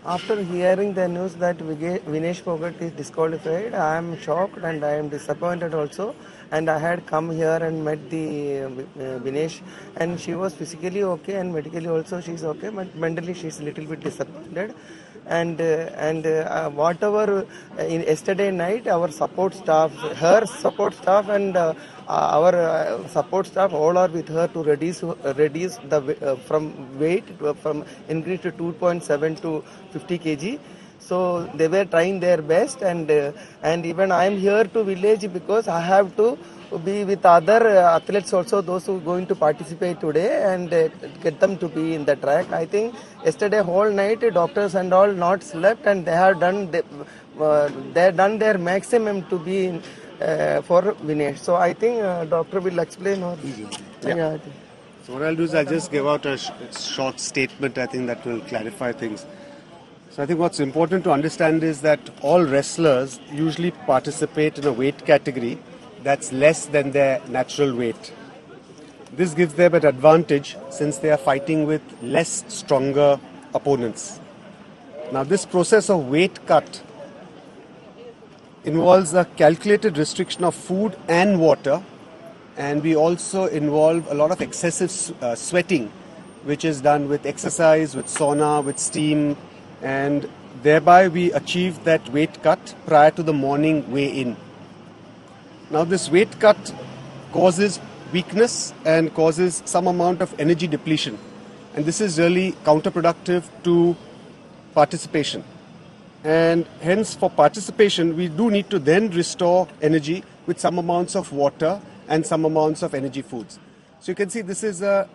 After hearing the news that Vinesh Phogat is disqualified, I am shocked and I am disappointed also. And I had come here and met the Vinesh, and she was physically okay and medically also she is okay, but mentally she is a little bit disappointed. And whatever in yesterday night, our support staff, her support staff, and our support staff all are with her to reduce the from weight from increase to 2.7 to 50 kg. So they were trying their best, and even I am here to village because I have to be with other athletes also, those who are going to participate today, and get them to be in the track. I think yesterday whole night doctors and all not slept, and they have done their maximum to be in, for Vinesh. So I think doctor will explain. Or yeah. So what I'll do is I'll just give out a short statement. I think that will clarify things. So I think what's important to understand is that all wrestlers usually participate in a weight category that's less than their natural weight. This gives them an advantage since they are fighting with less stronger opponents. Now this process of weight cut involves a calculated restriction of food and water, and we also involve a lot of excessive sweating, which is done with exercise, with sauna, with steam, and thereby we achieve that weight cut prior to the morning weigh-in. Now this weight cut causes weakness and causes some amount of energy depletion, and this is really counterproductive to participation. And hence for participation we do need to then restore energy with some amounts of water and some amounts of energy foods. So you can see this is a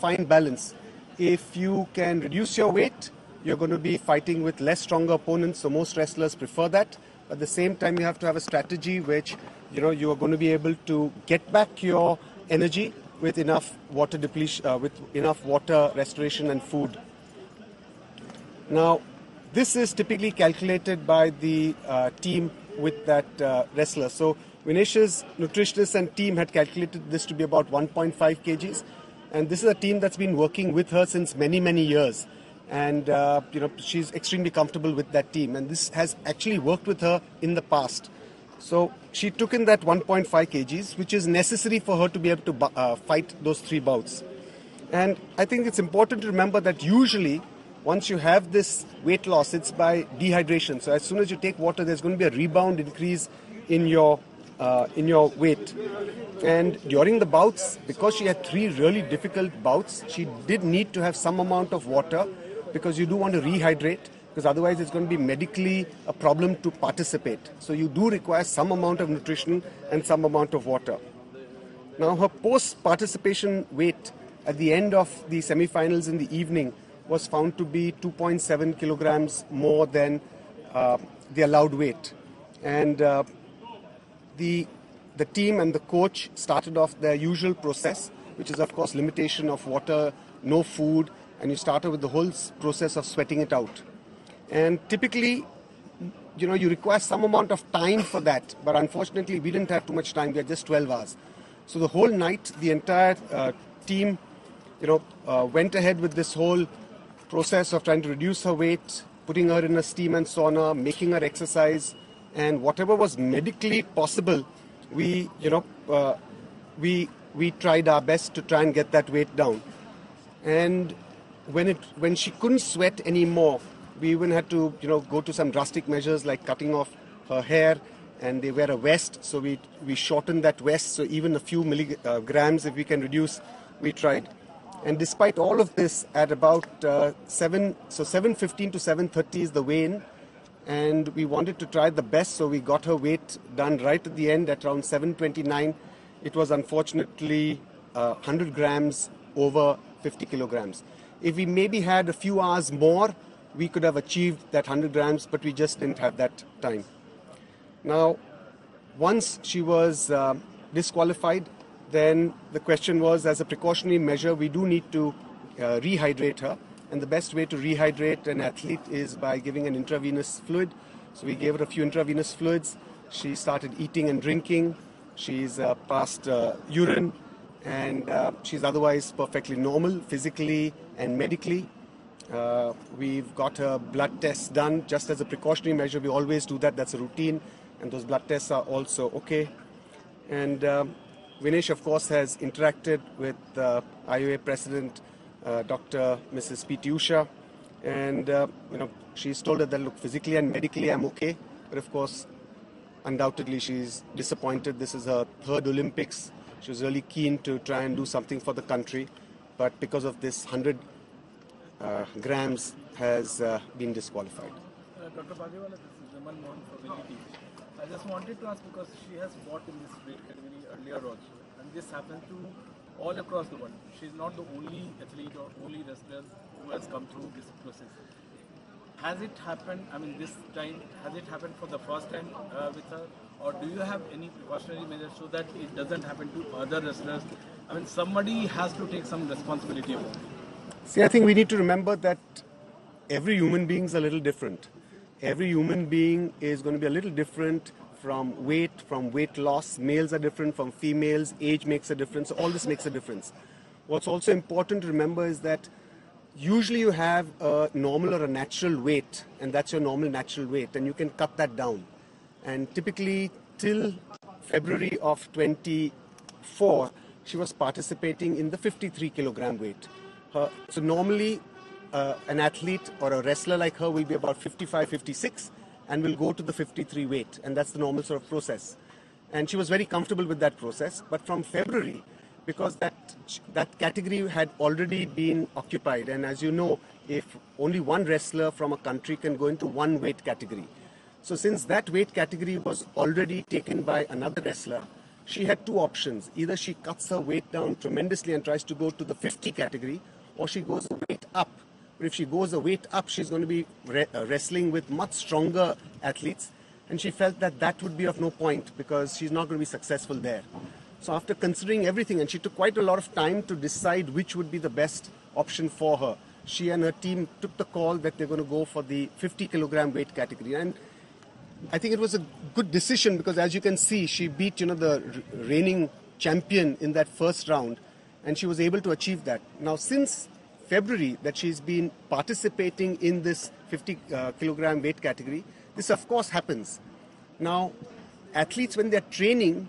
fine balance. If you can reduce your weight, you're going to be fighting with less stronger opponents, so most wrestlers prefer that. At the same time, you have to have a strategy which you are going to be able to get back your energy with enough water depletion, with enough water restoration and food. Now, this is typically calculated by the team with that wrestler. So Vinesh's nutritionist and team had calculated this to be about 1.5 kgs, and this is a team that's been working with her since many years. And she's extremely comfortable with that team, and this has actually worked with her in the past. So she took in that 1.5 kgs, which is necessary for her to be able to fight those 3 bouts. And I think it's important to remember that usually once you have this weight loss, it's by dehydration. So as soon as you take water, there's going to be a rebound increase in your weight. And during the bouts, because she had 3 really difficult bouts, she did need to have some amount of water, because you do want to rehydrate, because otherwise it's going to be medically a problem to participate. So you do require some amount of nutrition and some amount of water. Now her post-participation weight at the end of the semi-finals in the evening was found to be 2.7 kilograms more than the allowed weight. And the team and the coach started off their usual process, which is of course limitation of water, no food, and you started with the whole process of sweating it out. And typically, you require some amount of time for that, but unfortunately we didn't have too much time. We had just 12 hours. So the whole night, the entire team, went ahead with this whole process of trying to reduce her weight, putting her in a steam and sauna, making her exercise, and whatever was medically possible, we tried our best to try and get that weight down. And when she couldn't sweat anymore, we even had to go to some drastic measures like cutting off her hair, and they wear a vest, so we shortened that vest, so even a few milligrams if we can reduce, we tried. And despite all of this, at about 7:15 to 7:30 is the weigh-in, and we wanted to try the best, so we got her weight done right at the end at around 7:29. It was unfortunately 100 grams over 50 kilograms. If we maybe had a few hours more, we could have achieved that 100 grams, but we just didn't have that time. Now, once she was disqualified, then the question was, as a precautionary measure, we do need to rehydrate her. And the best way to rehydrate an athlete is by giving an intravenous fluid. So we gave her a few intravenous fluids. She started eating and drinking. She's passed urine, and she's otherwise perfectly normal physically and medically. We've got her blood tests done just as a precautionary measure. We always do that. That's a routine. And those blood tests are also okay. And Vinesh, of course, has interacted with IOA President Dr. Mrs. P. Usha. And, she's told her that, look, physically and medically I'm okay. But, of course, undoubtedly she's disappointed. This is her third Olympics. She was really keen to try and do something for the country. But because of this 100 grams has been disqualified. Dr. Bagewala, this is Vimal Mohan for VDT. I just wanted to ask because she has fought in this weight category earlier also, and this happens to all across the world. She's not the only athlete or only wrestler who has come through this process. Has it happened, this time, has it happened for the first time with her? Or do you have any precautionary measures so that it doesn't happen to other wrestlers? Somebody has to take some responsibility about it. See, I think we need to remember that every human being is a little different. Every human being is going to be a little different from weight loss. Males are different from females. Age makes a difference. All this makes a difference. What's also important to remember is that usually you have a normal or a natural weight, and that's your normal natural weight, and you can cut that down. And typically, till February of 24, she was participating in the 53 kilogram weight. So normally, an athlete or a wrestler like her will be about 55, 56 and will go to the 53 weight, and that's the normal sort of process. And she was very comfortable with that process. But from February, because that category had already been occupied, and as you know, if only one wrestler from a country can go into one weight category. So since that weight category was already taken by another wrestler, she had two options. Either she cuts her weight down tremendously and tries to go to the 50 category, or she goes a weight up. But if she goes a weight up, she's going to be wrestling with much stronger athletes. And she felt that that would be of no point because she's not going to be successful there. So after considering everything, and she took quite a lot of time to decide which would be the best option for her, she and her team took the call that they're going to go for the 50 kilogram weight category. And I think it was a good decision because, as you can see, she beat the reigning champion in that first round, and she was able to achieve that. Now, since February that she's been participating in this 50 kilogram weight category, this of course happens. Now, athletes, when they're training,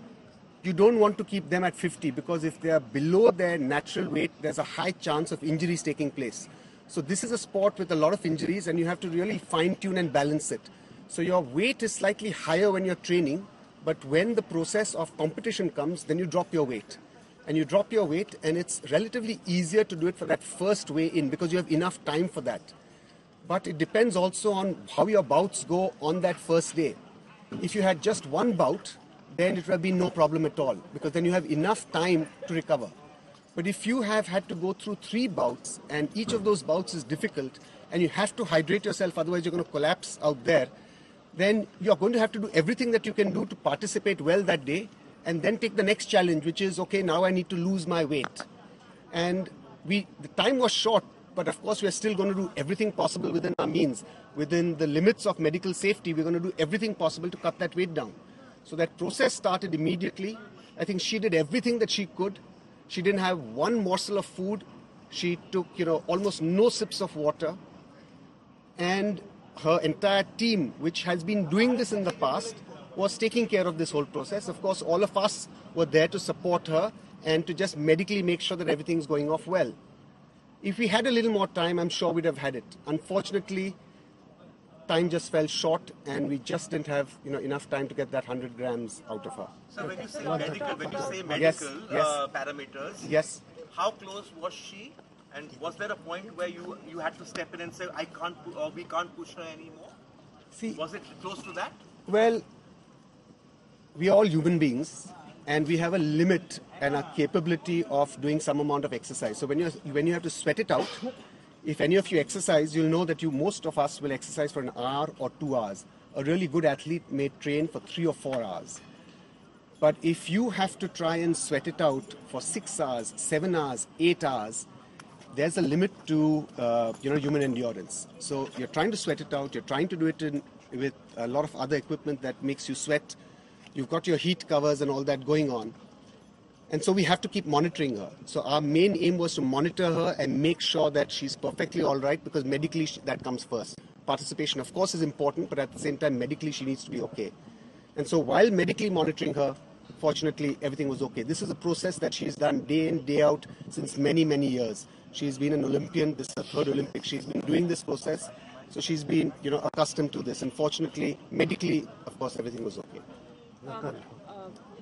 you don't want to keep them at 50 because if they are below their natural weight, there's a high chance of injuries taking place. So this is a sport with a lot of injuries, and you have to really fine-tune and balance it. So your weight is slightly higher when you're training, but when the process of competition comes, then you drop your weight. And you drop your weight, and it's relatively easier to do it for that first weigh in because you have enough time for that. But it depends also on how your bouts go on that first day. If you had just one bout, then it would have been no problem at all because then you have enough time to recover. But if you have had to go through 3 bouts and each of those bouts is difficult and you have to hydrate yourself, otherwise you're going to collapse out there, then you're going to have to do everything that you can do to participate well that day and then take the next challenge, which is, okay, now I need to lose my weight. And the time was short, but of course we are still going to do everything possible within our means. Within the limits of medical safety, we're going to do everything possible to cut that weight down. So that process started immediately. I think she did everything that she could. She didn't have one morsel of food. She took, almost no sips of water. And her entire team, which has been doing this in the past, was taking care of this whole process. Of course, all of us were there to support her and to just medically make sure that everything's going off well. If we had a little more time, I'm sure we'd have had it. Unfortunately, time just fell short and we just didn't have enough time to get that 100 grams out of her. So when you say medical, Yes. parameters, Yes. how close was she? And was there a point where you had to step in and say, I can't, or we can't push her anymore? See, was it close to that? Well, we are all human beings and we have a limit and a capability of doing some amount of exercise. So when you have to sweat it out, if any of you exercise, you'll know that most of us will exercise for an hour or 2 hours. A really good athlete may train for 3 or 4 hours. But if you have to try and sweat it out for 6 hours, 7 hours, 8 hours, there's a limit to human endurance. So you're trying to sweat it out. You're trying to do it with a lot of other equipment that makes you sweat. You've got your heat covers and all that going on. And so we have to keep monitoring her. So our main aim was to monitor her and make sure that she's perfectly all right, because medically that comes first. Participation, of course, is important, but at the same time, medically she needs to be okay. And so while medically monitoring her, fortunately, everything was okay. This is a process that she's done day in, day out since many, many years. She's been an Olympian. This is her third Olympics. She's been doing this process. So she's been, accustomed to this. And fortunately, medically, of course, everything was okay.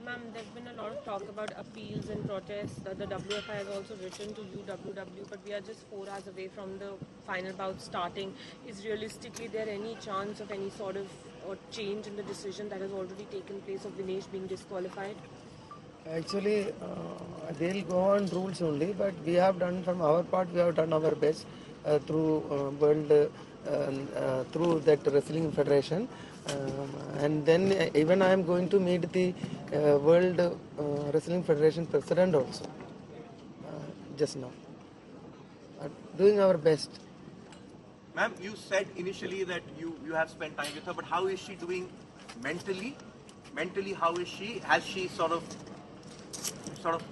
Ma'am, there's been a lot of talk about appeals and protests. The WFI has also written to UWW, but we are just 4 hours away from the final bout starting. Is realistically there any chance of any sort of change in the decision that has already taken place of Vinesh being disqualified? Actually, they'll go on rules only, but we have done from our part, we have done our best through through that wrestling federation. And then even I am going to meet the World Wrestling Federation president also just now. Doing our best. Ma'am, you said initially that you have spent time with her, but how is she doing mentally? Mentally, how is she? Has she sort of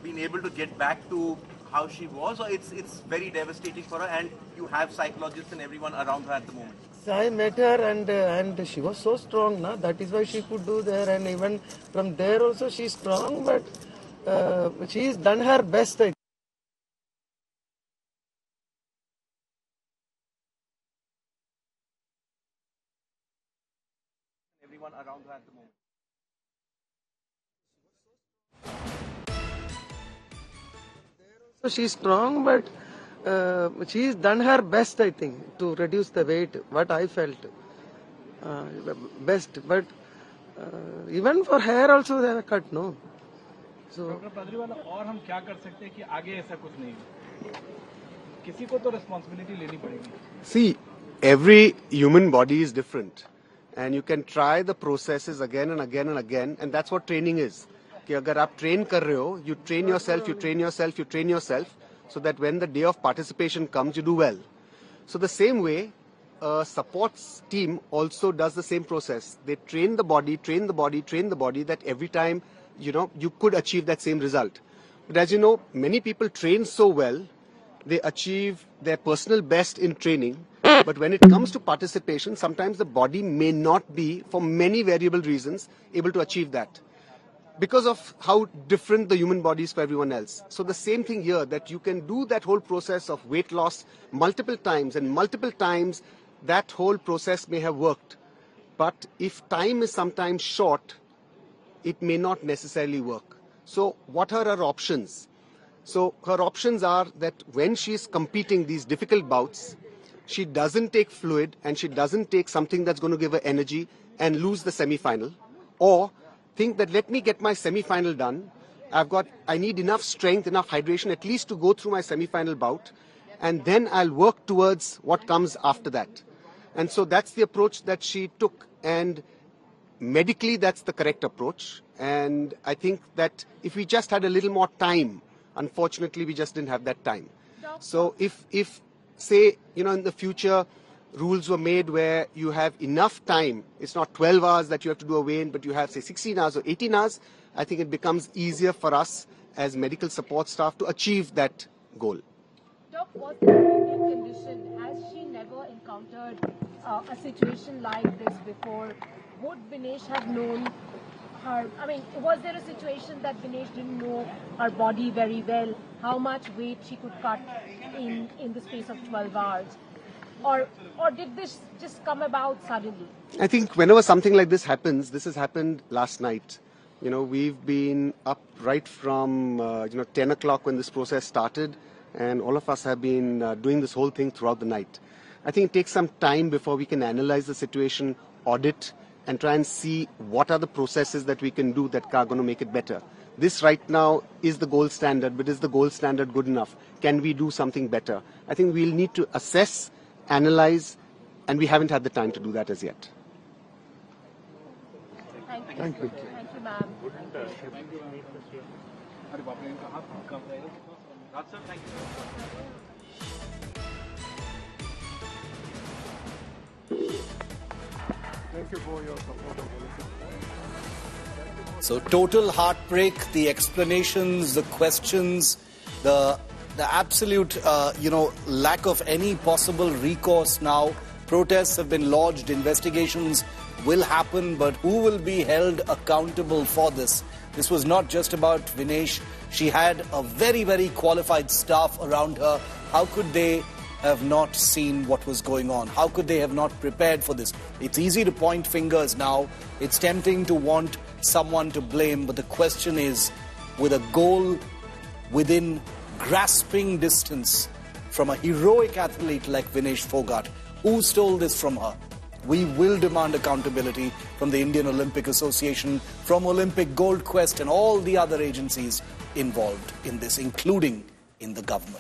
been able to get back to how she was, or it's very devastating for her, and you have psychologists and everyone around her at the moment? So I met her and she was so strong, na? That is why she could do there, and even from there also she's strong, but she's done her best. Everyone around her at the moment. So she's strong, but she's done her best, I think, to reduce the weight. What I felt best, but even for hair also they have cut, no. So. Doctor Pardiwala, और हम क्या कर सकते हैं कि आगे ऐसा कुछ नहीं हो? किसी को तो responsibility लेनी पड़ेगी. See, every human body is different, and you can try the processes again and again and again, and that's what training is. कि अगर आप train कर रहे हो, you train yourself, you train yourself, you train yourself, so that when the day of participation comes, you do well. So the same way, a supports team also does the same process. They train the body, train the body, train the body, that every time, you could achieve that same result. But as you know, many people train so well, they achieve their personal best in training, but when it comes to participation, sometimes the body may not be, for many variable reasons, able to achieve that, because of how different the human body is for everyone else. So the same thing here, that you can do that whole process of weight loss multiple times, and multiple times that whole process may have worked. But if time is sometimes short, it may not necessarily work. So what are her options? So her options are that when she is competing these difficult bouts, she doesn't take fluid and she doesn't take something that's going to give her energy and lose the semi-final, or think that let me get my semi-final done. I need enough strength, enough hydration at least to go through my semi-final bout, and then I'll work towards what comes after that. And so that's the approach that she took, and medically that's the correct approach. And I think that if we just had a little more time, unfortunately we just didn't have that time. So if say, in the future, rules were made where you have enough time, it's not 12 hours that you have to do a weigh-in, but you have, say, 16 hours or 18 hours, I think it becomes easier for us as medical support staff to achieve that goal. Doc, was there any condition? Has she never encountered a situation like this before? Would Vinesh have known her? I mean, was there a situation that Vinesh didn't know her body very well, how much weight she could cut in the space of 12 hours? Or did this just come about suddenly? I think whenever something like this happens, this has happened last night. We've been up right from 10 o'clock when this process started, and all of us have been doing this whole thing throughout the night. I think it takes some time before we can analyze the situation, audit, and try and see what are the processes that we can do that are going to make it better. This right now is the gold standard, but is the gold standard good enough? Can we do something better? I think we'll need to assess, analyze, and we haven't had the time to do that as yet. Thank you. Thank you. Thank you, ma'am. Raj sir, thank you. Thank you for your support of So total heartbreak, the explanations, the questions, the absolute, lack of any possible recourse now. Protests have been lodged, investigations will happen, but who will be held accountable for this? This was not just about Vinesh. She had a very, very qualified staff around her. How could they have not seen what was going on? How could they have not prepared for this? It's easy to point fingers now. It's tempting to want someone to blame, but the question is, with a goal within grasping distance from a heroic athlete like Vinesh Phogat, who stole this from her? We will demand accountability from the Indian Olympic Association, from Olympic Gold Quest and all the other agencies involved in this, including in the government.